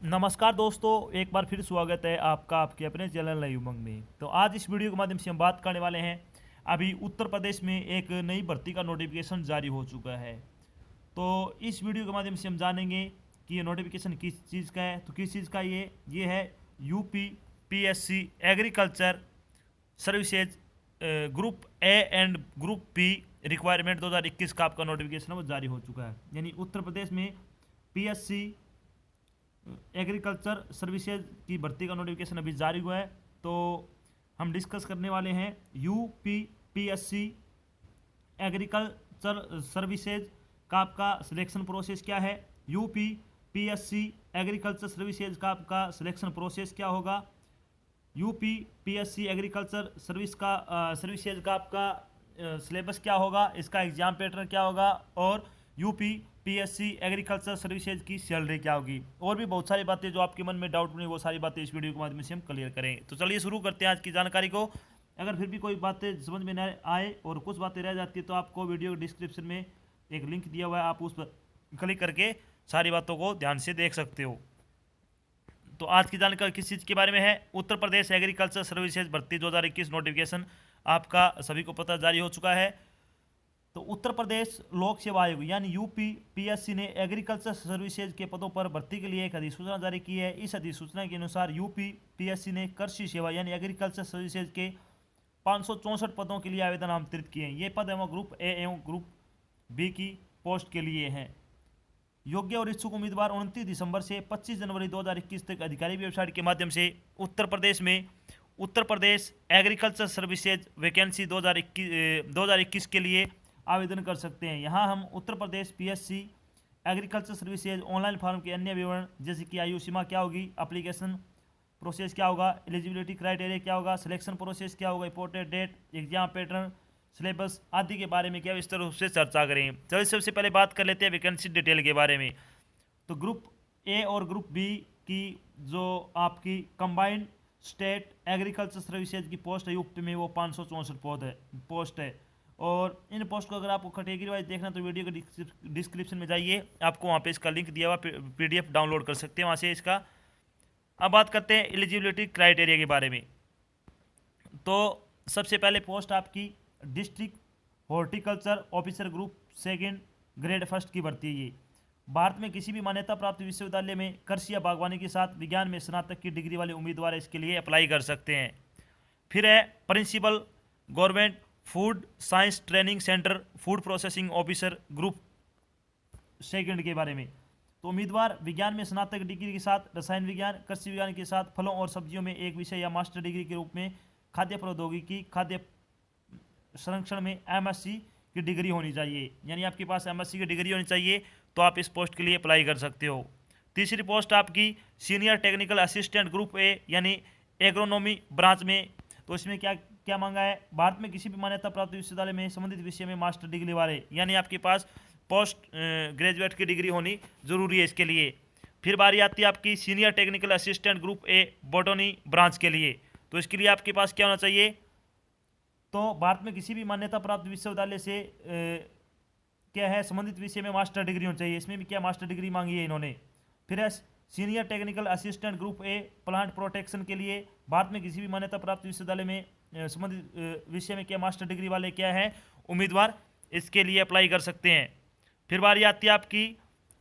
नमस्कार दोस्तों, एक बार फिर स्वागत है आपका आपके अपने चैनल नई उमंग में। तो आज इस वीडियो के माध्यम से हम बात करने वाले हैं। अभी उत्तर प्रदेश में एक नई भर्ती का नोटिफिकेशन जारी हो चुका है। तो इस वीडियो के माध्यम से हम जानेंगे कि ये नोटिफिकेशन किस चीज़ का है। तो किस चीज़ का ये है UP PSC agriculture services group A and group B requirement 2021 का आपका नोटिफिकेशन वो जारी हो चुका है। यानी उत्तर प्रदेश में पीएससी एग्रीकल्चर सर्विसेज की भर्ती का नोटिफिकेशन अभी जारी हुआ है। तो हम डिस्कस करने वाले हैं यूपी पीएससी एग्रीकल्चर सर्विसेज का आपका सिलेक्शन प्रोसेस क्या है। यूपी पीएससी एग्रीकल्चर सर्विसेज का आपका सिलेक्शन प्रोसेस क्या होगा। यूपी पीएससी एग्रीकल्चर सर्विसेज का आपका सिलेबस क्या होगा, इसका एग्जाम पैटर्न क्या होगा, और यूपी पीएससी एग्रीकल्चर सर्विसेज की सैलरी क्या होगी, और भी बहुत सारी बातें जो आपके मन में डाउट नहीं, वो सारी बातें इस वीडियो के माध्यम से हम क्लियर करें। तो चलिए शुरू करते हैं आज की जानकारी को। अगर फिर भी कोई बातें समझ में न आए और कुछ बातें रह जाती है तो आपको वीडियो के डिस्क्रिप्शन में एक लिंक दिया हुआ है, आप उस पर क्लिक करके सारी बातों को ध्यान से देख सकते हो। तो आज की जानकारी किस चीज़ के बारे में है। उत्तर प्रदेश एग्रीकल्चर सर्विसेज भर्ती 2021 नोटिफिकेशन आपका सभी को पता जारी हो चुका है। तो उत्तर प्रदेश लोक सेवा आयोग यानी यूपी पीएससी ने एग्रीकल्चर सर्विसेज के पदों पर भर्ती के लिए एक अधिसूचना जारी की है। इस अधिसूचना के अनुसार यूपी पीएससी ने कृषि सेवा यानी एग्रीकल्चर सर्विसेज के 564 पदों के लिए आवेदन आमंत्रित किए हैं। ये पद एवं ग्रुप ए एवं ग्रुप बी की पोस्ट के लिए हैं। योग्य और इच्छुक उम्मीदवार 29 दिसंबर से 25 जनवरी 2021 तक अधिकारी वेबसाइट के माध्यम से उत्तर प्रदेश में Uttar Pradesh agriculture services vacancy 2021 के लिए आवेदन कर सकते हैं। यहाँ हम Uttar Pradesh PSC agriculture services online form के अन्य विवरण जैसे कि आयु सीमा क्या होगी, एप्लीकेशन प्रोसेस क्या होगा, एलिजिबिलिटी क्राइटेरिया क्या होगा, सिलेक्शन प्रोसेस क्या होगा, important date, exam pattern, syllabus आदि के बारे में क्या विस्तार रूप से चर्चा करें। चलिए सबसे पहले बात कर लेते हैं वैकेंसी डिटेल के बारे में। तो ग्रुप ए और ग्रुप बी की जो आपकी कंबाइंड स्टेट एग्रीकल्चर सर्विसेज की पोस्ट है यूपी में, वो 564 पोस्ट है। और इन पोस्ट को अगर आपको कैटेगरी वाइज देखना तो वीडियो के डिस्क्रिप्शन में जाइए, आपको वहाँ पे इसका लिंक दिया हुआ, पीडीएफ डाउनलोड कर सकते हैं वहाँ से इसका। अब बात करते हैं एलिजिबिलिटी क्राइटेरिया के बारे में। तो सबसे पहले पोस्ट आपकी district horticulture officer group second grade first की भर्ती है। ये भारत में किसी भी मान्यता प्राप्त विश्वविद्यालय में कृषि या बागवानी के साथ विज्ञान में स्नातक की डिग्री वाले उम्मीदवार इसके लिए अप्लाई कर सकते हैं। फिर है principal government food science training centre food processing officer group second के बारे में। तो उम्मीदवार विज्ञान में स्नातक डिग्री के साथ रसायन विज्ञान कृषि विज्ञान के साथ फलों और सब्जियों में एक विषय या मास्टर डिग्री के रूप में खाद्य प्रौद्योगिकी खाद्य संरक्षण में एमएससी की डिग्री होनी चाहिए। यानी आपके पास एमएससी की डिग्री होनी चाहिए तो आप इस पोस्ट के लिए अप्लाई कर सकते हो। तीसरी पोस्ट आपकी senior technical assistant group A यानी एग्रोनॉमी ब्रांच में। तो इसमें क्या क्या मांगा है, भारत में किसी भी मान्यता प्राप्त विश्वविद्यालय में संबंधित विषय में मास्टर डिग्री वाले, यानी आपके पास पोस्ट ग्रेजुएट की डिग्री होनी जरूरी है इसके लिए। फिर बारी आती है आपकी senior technical assistant group A botany branch के लिए। तो इसके लिए आपके पास क्या होना चाहिए, तो भारत में किसी भी मान्यता प्राप्त विश्वविद्यालय से क्या है संबंधित विषय में मास्टर डिग्री होनी चाहिए। इसमें भी क्या मास्टर डिग्री मांगी है इन्होंने। फिर है senior technical assistant group A plant protection के लिए, भारत में किसी भी मान्यता प्राप्त विश्वविद्यालय में संबंधित विषय में क्या मास्टर डिग्री वाले क्या है उम्मीदवार इसके लिए अप्लाई कर सकते हैं। फिर बारी आती है आपकी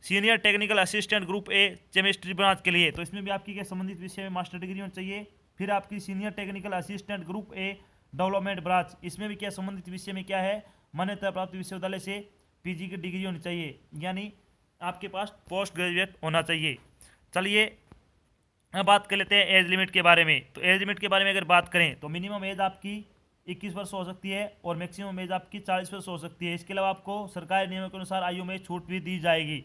senior technical assistant group A chemistry branch के लिए। तो इसमें भी आपकी क्या संबंधित विषय में मास्टर डिग्री होनी चाहिए। फिर आपकी senior technical assistant group A development branch, इसमें भी क्या संबंधित विषय में क्या है मान्यता प्राप्त विश्वविद्यालय से पीजी की डिग्री होनी चाहिए, यानी आपके पास पोस्ट ग्रेजुएट होना चाहिए। चलिए अब बात कर लेते हैं एज लिमिट के बारे में। तो एज लिमिट के बारे में अगर बात करें तो मिनिमम एज आपकी 21 वर्ष हो सकती है और मैक्सिमम एज आपकी 40 वर्ष हो सकती है। इसके अलावा आपको सरकारी नियमों के अनुसार आयु में छूट भी दी जाएगी।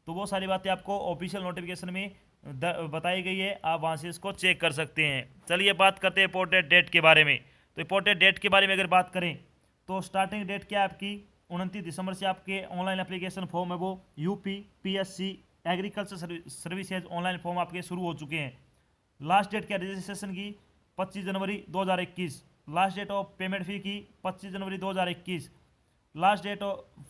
तो वो सारी बातें आपको ऑफिशियल नोटिफिकेशन में बताई गई है, आप वहाँ से इसको चेक कर सकते हैं। चलिए बात करते हैं इंपॉर्टेंट डेट के बारे में। तो इंपॉर्टेंट डेट के बारे में अगर बात करें तो स्टार्टिंग डेट क्या है आपकी 29 दिसंबर से आपके ऑनलाइन एप्लीकेशन फॉर्म है वो UP PSC agriculture services online form आपके शुरू हो चुके हैं। लास्ट डेट क्या रजिस्ट्रेशन की 25 जनवरी 2021। Last date of payment fee की 25 जनवरी 2021। Last date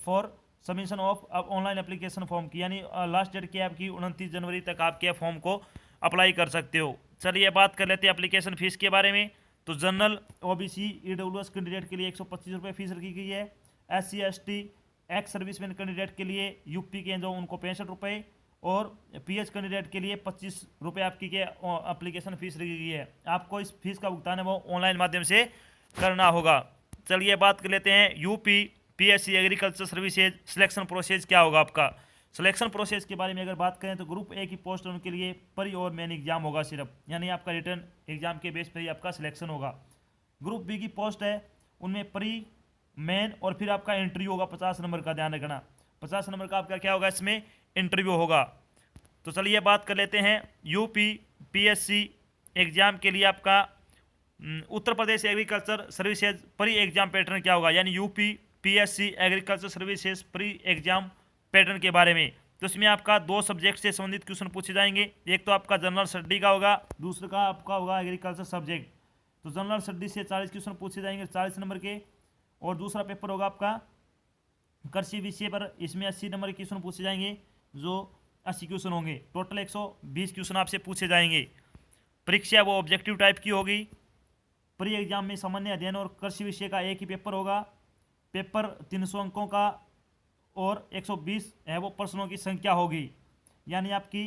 for submission of online application form की, यानी लास्ट डेट की आपकी 29 जनवरी तक आपके फॉर्म को अप्लाई कर सकते हो। चलिए बात कर लेते हैं एप्लीकेशन फीस के बारे में। तो जनरल ओबीसी ईडब्ल्यूएस कैंडिडेट के लिए 125 रुपये फीस रखी गई है। SC ST ex serviceman candidate के लिए यूपी के जो उनको 65 रुपये, और PH कैंडिडेट के लिए 25 रुपये आपकी के एप्लीकेशन फीस रखी गई है। आपको इस फीस का भुगतान है वो ऑनलाइन माध्यम से करना होगा। चलिए बात कर लेते हैं UP PSC agriculture services selection process क्या होगा आपका। सिलेक्शन प्रोसेस के बारे में अगर बात करें तो ग्रुप ए की पोस्ट उनके लिए प्री और मेन एग्जाम होगा सिर्फ, यानी आपका रिटर्न एग्जाम के बेस पर ही आपका सिलेक्शन होगा। ग्रुप बी की पोस्ट है उनमें प्री, मेन और फिर आपका इंटरव्यू होगा 50 नंबर का, ध्यान रखना 50 नंबर का आपका क्या होगा इसमें इंटरव्यू होगा। तो चलिए बात कर लेते हैं यूपी PSC एग्जाम के लिए आपका Uttar Pradesh agriculture services pre exam pattern क्या होगा, यानी UP PSC agriculture services pre exam pattern के बारे में। तो इसमें आपका 2 सब्जेक्ट से संबंधित क्वेश्चन पूछे जाएंगे। एक तो आपका जनरल स्टडी का होगा, दूसरा का आपका होगा एग्रीकल्चर सब्जेक्ट। तो जनरल स्टडी से 40 क्वेश्चन पूछे जाएंगे 40 नंबर के, और दूसरा पेपर होगा आपका कृषि विषय पर, इसमें 80 नंबर के क्वेश्चन पूछे जाएंगे, जो 80 क्वेश्चन होंगे। टोटल 120 क्वेश्चन आपसे पूछे जाएंगे। परीक्षा वो ऑब्जेक्टिव टाइप की होगी। प्री एग्जाम में सामान्य अध्ययन और कृषि विषय का एक ही पेपर होगा। पेपर 300 अंकों का और 120 है वो प्रश्नों की संख्या होगी, यानी आपकी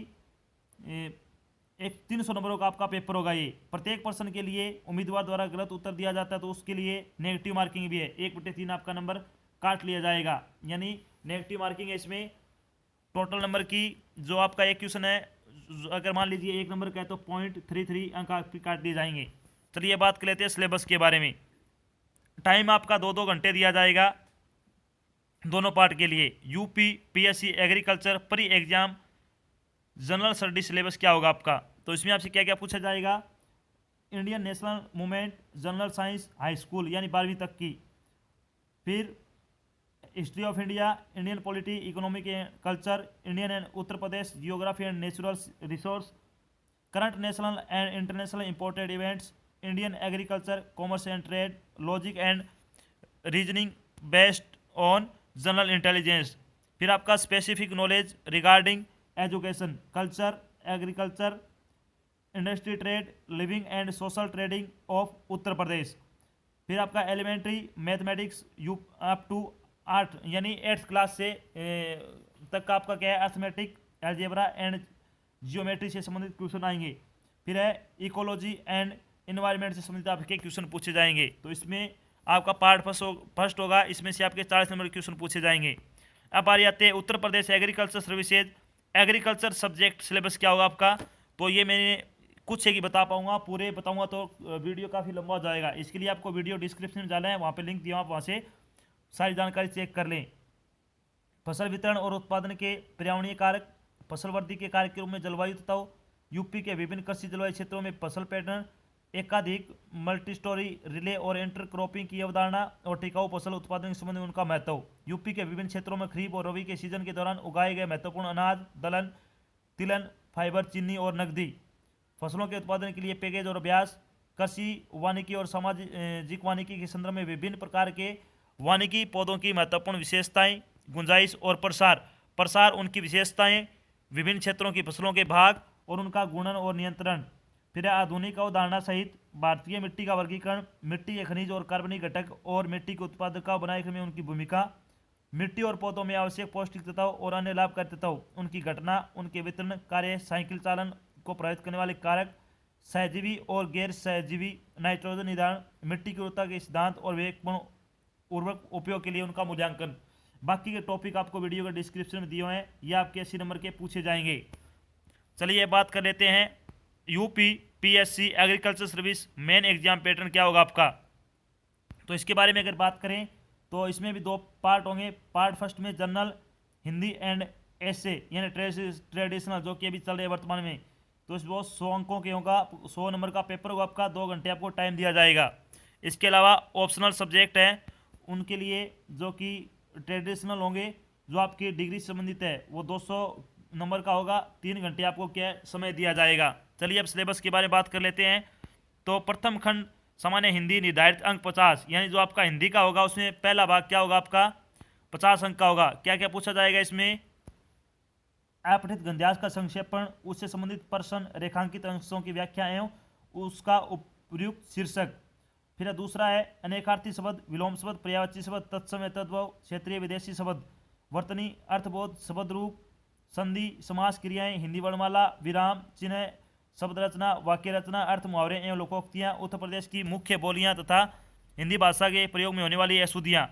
एक 300 नंबरों का आपका पेपर होगा। ये प्रत्येक प्रश्न के लिए उम्मीदवार द्वारा गलत उत्तर दिया जाता है तो उसके लिए नेगेटिव मार्किंग भी है, 1/3 आपका नंबर काट लिया जाएगा, यानी नेगेटिव मार्किंग है इसमें। टोटल नंबर की जो आपका एक क्वेश्चन है, अगर मान लीजिए 1 नंबर का है तो 0.33 अंक आपके काट दिए जाएंगे। चलिए बात कर लेते हैं सिलेबस के बारे में। टाइम आपका 2-2 घंटे दिया जाएगा दोनों पार्ट के लिए। UP PSC agriculture pre exam general study syllabus क्या होगा आपका, तो इसमें आपसे क्या क्या पूछा जाएगा। Indian national movement, general science high school यानी 12वीं तक की, फिर history of India, Indian polity, economic and culture, Indian and Uttar Pradesh, geography and natural resource, current national and international imported events, Indian agriculture, commerce and trade, logic and reasoning based on general intelligence. फिर आपका specific knowledge regarding education, culture, agriculture, industry, trade, living and social trading of Uttar Pradesh. फिर आपका elementary mathematics you up to 8 यानी 8th class से तक का आपका क्या है अर्थमेटिक, एल्जेब्रा एंड जियोमेट्री से संबंधित क्वेश्चन आएंगे। फिर है इकोलॉजी एंड इन्वायरमेंट से संबंधित आपके क्वेश्चन पूछे जाएंगे। तो इसमें आपका पार्ट फर्स्ट होगा, इसमें से आपके 40 नंबर क्वेश्चन पूछे जाएंगे। अब बारी आते हैं Uttar Pradesh agriculture services agriculture subject syllabus क्या होगा आपका। तो ये मैंने कुछ एक ही बता पाऊंगा, पूरे बताऊंगा तो वीडियो काफ़ी लंबा हो जाएगा। इसके लिए आपको वीडियो डिस्क्रिप्शन में डाला है, वहाँ पे लिंक दिया, आप वहाँ से सारी जानकारी चेक कर लें। फसल वितरण और उत्पादन के पर्यावरणीय कारक, फसल वृद्धि के कारक के रूप में जलवायु तथा यूपी के विभिन्न कृषि जलवायु क्षेत्रों में फसल पैटर्न, एकाधिक मल्टी स्टोरी रिले और इंटरक्रॉपिंग की अवधारणा और टिकाऊ फसल उत्पादन के संबंध में उनका महत्व। यूपी के विभिन्न क्षेत्रों में खरीफ और रबी के सीजन के दौरान उगाए गए महत्वपूर्ण अनाज, दलहन, तिलहन, फाइबर, चीनी और नकदी फसलों के उत्पादन के लिए पैकेज और अभ्यास, कृषि वानिकी और सामाजिक वानिकी के संदर्भ में विभिन्न प्रकार के वानिकी पौधों की महत्वपूर्ण विशेषताएं, गुंजाइश और प्रसार उनकी विशेषताएं, विभिन्न क्षेत्रों की फसलों के भाग और उनका गुणन और नियंत्रण। फिर आधुनिक अवधारणा सहित भारतीय मिट्टी का वर्गीकरण, मिट्टी के खनिज और कार्बनिक घटक और मिट्टी के उत्पादकता बनाए रखने में उनकी भूमिका, मिट्टी और पौधों में आवश्यक पौष्टिक तत्व और अन्य लाभकारी तत्व, उनकी घटना, उनके वितरण कार्य, साइकिल चालन को प्रभावित करने वाले कारक, सहजीवी और गैर सहजीवी, नाइट्रोजन निदान, मिट्टी की उर्वरता के सिद्धांत और विवेकपूर्ण उर्वरक उपयोग के लिए उनका मूल्यांकन। बाकी के टॉपिक आपको वीडियो के डिस्क्रिप्शन में दिए हुए हैं, ये आपके 80 नंबर के पूछे जाएंगे। चलिए बात कर लेते हैं UP PSC agriculture service main exam pattern क्या होगा आपका। तो इसके बारे में अगर बात करें तो इसमें भी 2 पार्ट होंगे। पार्ट फर्स्ट में जनरल हिंदी एंड ऐसे यानी ट्रेडिशनल जो कि अभी चल रहे हैं वर्तमान में, तो वो 100 अंकों के होगा, 100 नंबर का पेपर होगा आपका, 2 घंटे आपको टाइम दिया जाएगा। इसके अलावा ऑप्शनल सब्जेक्ट हैं उनके लिए जो कि ट्रेडिशनल होंगे, जो आपकी डिग्री से संबंधित है, वो 200 नंबर का होगा, 3 घंटे आपको क्या समय दिया जाएगा। चलिए अब सिलेबस के बारे में बात कर लेते हैं। तो प्रथम खंड सामान्य हिंदी निर्धारित अंक 50 यानी जो आपका हिंदी का होगा उसमें पहला भाग क्या होगा आपका 50 अंक का होगा। क्या क्या पूछा जाएगा इसमें? अपठित गद्यांश का संक्षेपण, उससे संबंधित प्रश्न, रेखांकित अंशों की व्याख्या एवं उसका उपयुक्त शीर्षक। फिर दूसरा है अनेकार्थी शब्द, विलोम शब्द, पर्यायवाची शब्द, तत्समय तद्भव, क्षेत्रीय विदेशी शब्द, वर्तनी, अर्थबोध, शब्द रूप, संधि, समास, क्रियाएं, हिंदी वर्णमाला, विराम चिन्ह, शब्द रचना, वाक्य रचना, अर्थ, मुहावरे एवं लोकोक्तियां, उत्तर प्रदेश की मुख्य बोलियां तथा हिंदी भाषा के प्रयोग में होने वाली अशुद्धियां।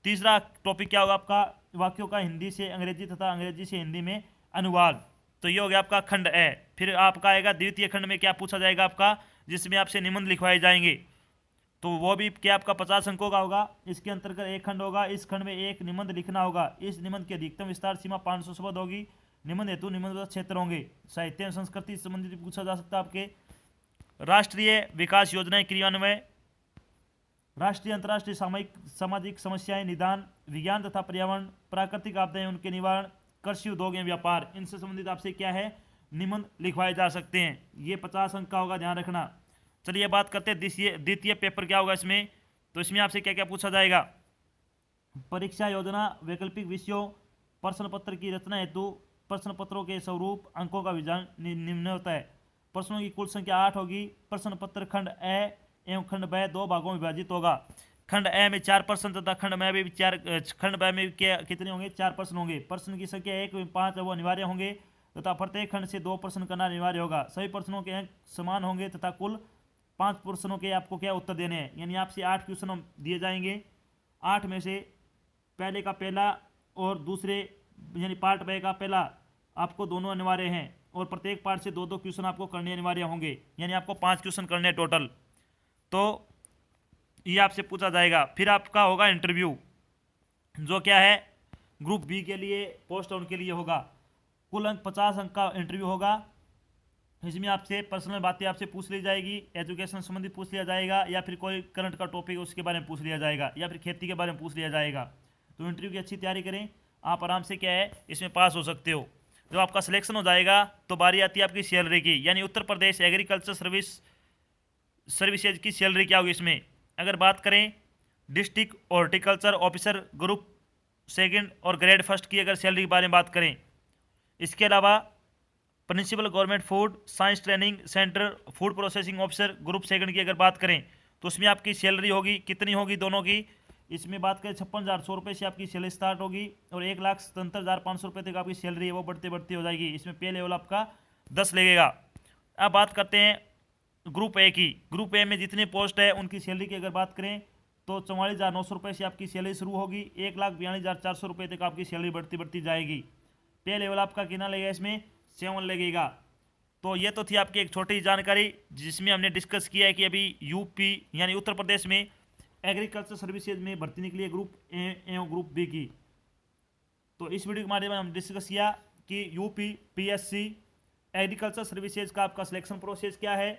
तीसरा टॉपिक क्या होगा आपका? वाक्यों का हिंदी से अंग्रेजी तथा अंग्रेजी से हिंदी में अनुवाद। तो ये हो गया आपका खंड ए। फिर आपका आएगा द्वितीय खंड में क्या पूछा जाएगा आपका, जिसमें आपसे निबंध लिखवाए जाएंगे। तो वो भी क्या आपका 50 अंकों का होगा। इसके अंतर्गत एक खंड होगा, इस खंड में एक निबंध लिखना होगा। इस निबंध की अधिकतम विस्तार सीमा 500 शब्द होगी। निबंध हेतु निबंध क्षेत्र होंगे। साहित्य एवं संस्कृति से संबंधित पूछा जा सकता है आपके। राष्ट्रीय विकास योजनाएं क्रियान्वयन, राष्ट्रीय अंतर्राष्ट्रीय सामाजिक समस्याएं निदान, विज्ञान तथा पर्यावरण, प्राकृतिक आपदाएं उनके निवारण, कृषि उद्योग एवं व्यापार, इनसे संबंधित आपसे क्या है निबंध लिखवाए जा सकते हैं। ये 50 अंक का होगा, ध्यान रखना। चलिए बात करते हैं द्वितीय पेपर क्या होगा इसमें। तो इसमें आपसे क्या क्या पूछा जाएगा? परीक्षा योजना, वैकल्पिक विषयों, प्रश्न पत्र की रचना हेतु प्रश्न पत्रों के स्वरूप, अंकों का विधान निम्न होता है। प्रश्नों की कुल संख्या 8 होगी। प्रश्न पत्र खंड ए एवं खंड ब 2 भागों में विभाजित होगा। खंड ए में 4 प्रश्न तथा खंड ब में खंड ब में कितने होंगे? 4 प्रश्न होंगे। प्रश्न की संख्या 1 में 5 वो अनिवार्य होंगे तथा प्रत्येक खंड से 2 प्रश्न करना अनिवार्य होगा। सभी प्रश्नों के अंक समान होंगे तथा कुल 5 प्रश्नों के आपको क्या उत्तर देने हैं। यानी आपसे 8 क्वेश्चन दिए जाएंगे। 8 में से पहले का पहला और दूसरे यानी पार्ट ब का पहला आपको दोनों अनिवार्य हैं और प्रत्येक पार्ट से 2-2 क्वेश्चन आपको करने अनिवार्य होंगे। यानी आपको 5 क्वेश्चन करने टोटल। तो ये आपसे पूछा जाएगा। फिर आपका होगा इंटरव्यू, जो क्या है ग्रुप बी के लिए पोस्ट उनके लिए होगा। कुल अंक 50 अंक का इंटरव्यू होगा। इसमें आपसे पर्सनल बातें आपसे पूछ ली जाएगी, एजुकेशन संबंधी पूछ लिया जाएगा, या फिर कोई करंट का टॉपिक उसके बारे में पूछ लिया जाएगा, या फिर खेती के बारे में पूछ लिया जाएगा। तो इंटरव्यू की अच्छी तैयारी करें, आप आराम से क्या है इसमें पास हो सकते हो। जब आपका सिलेक्शन हो जाएगा तो बारी आती है आपकी सैलरी की। यानी उत्तर प्रदेश एग्रीकल्चर सर्विसेज की सैलरी क्या होगी इसमें। अगर बात करें district horticulture officer group second और ग्रेड फर्स्ट की अगर सैलरी के बारे में बात करें, इसके अलावा principal government food science training centre food processing officer group second की अगर बात करें तो उसमें आपकी सैलरी होगी कितनी होगी दोनों की। इसमें बात करें 56,100 रुपये से आपकी सैलरी स्टार्ट होगी और 1,77,500 रुपये तक आपकी सैलरी है वो बढ़ती बढ़ती हो जाएगी। इसमें पे लेवल आपका 10 लगेगा। अब बात करते हैं ग्रुप ए की। ग्रुप ए में जितने पोस्ट है उनकी सैलरी की अगर बात करें तो 44,900 रुपये से आपकी सैलरी शुरू होगी। 1,42,400 रुपये तक आपकी सैलरी बढ़ती बढ़ती जाएगी। पे लेवल आपका कितना लगेगा इसमें 7 लगेगा। तो ये तो थी आपकी एक छोटी जानकारी जिसमें हमने डिस्कस किया है कि अभी यूपी यानी उत्तर प्रदेश में एग्रीकल्चर सर्विसेज में भर्ती निकली है ग्रुप ए एवं ग्रुप बी की। तो इस वीडियो के माध्यम में हम डिस्कस किया कि यूपी पीएससी एग्रीकल्चर सर्विसेज का आपका सिलेक्शन प्रोसेस क्या है,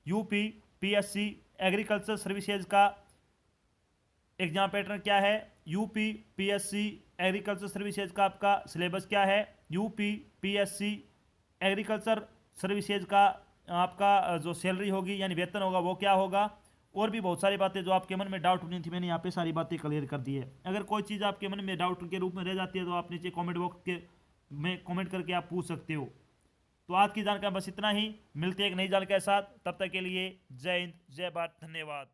यूपी पीएससी एग्रीकल्चर सर्विसेज का एग्जाम पैटर्न क्या है, यूपी पीएससी एग्रीकल्चर सर्विसेज का आपका सिलेबस क्या है, यूपी पीएससी एग्रीकल्चर सर्विसेज का आपका जो सैलरी होगी यानी वेतन होगा वो क्या होगा, और भी बहुत सारी बातें जो आपके मन में डाउट नहीं थी मैंने यहाँ पे सारी बातें क्लियर कर दी है। अगर कोई चीज़ आपके मन में डाउट के रूप में रह जाती है तो आप नीचे कमेंट बॉक्स के में कमेंट करके आप पूछ सकते हो। तो आज की जानकारी बस इतना ही, मिलते हैं एक नई जानकारी के साथ, तब तक के लिए जय हिंद जय भारत, धन्यवाद।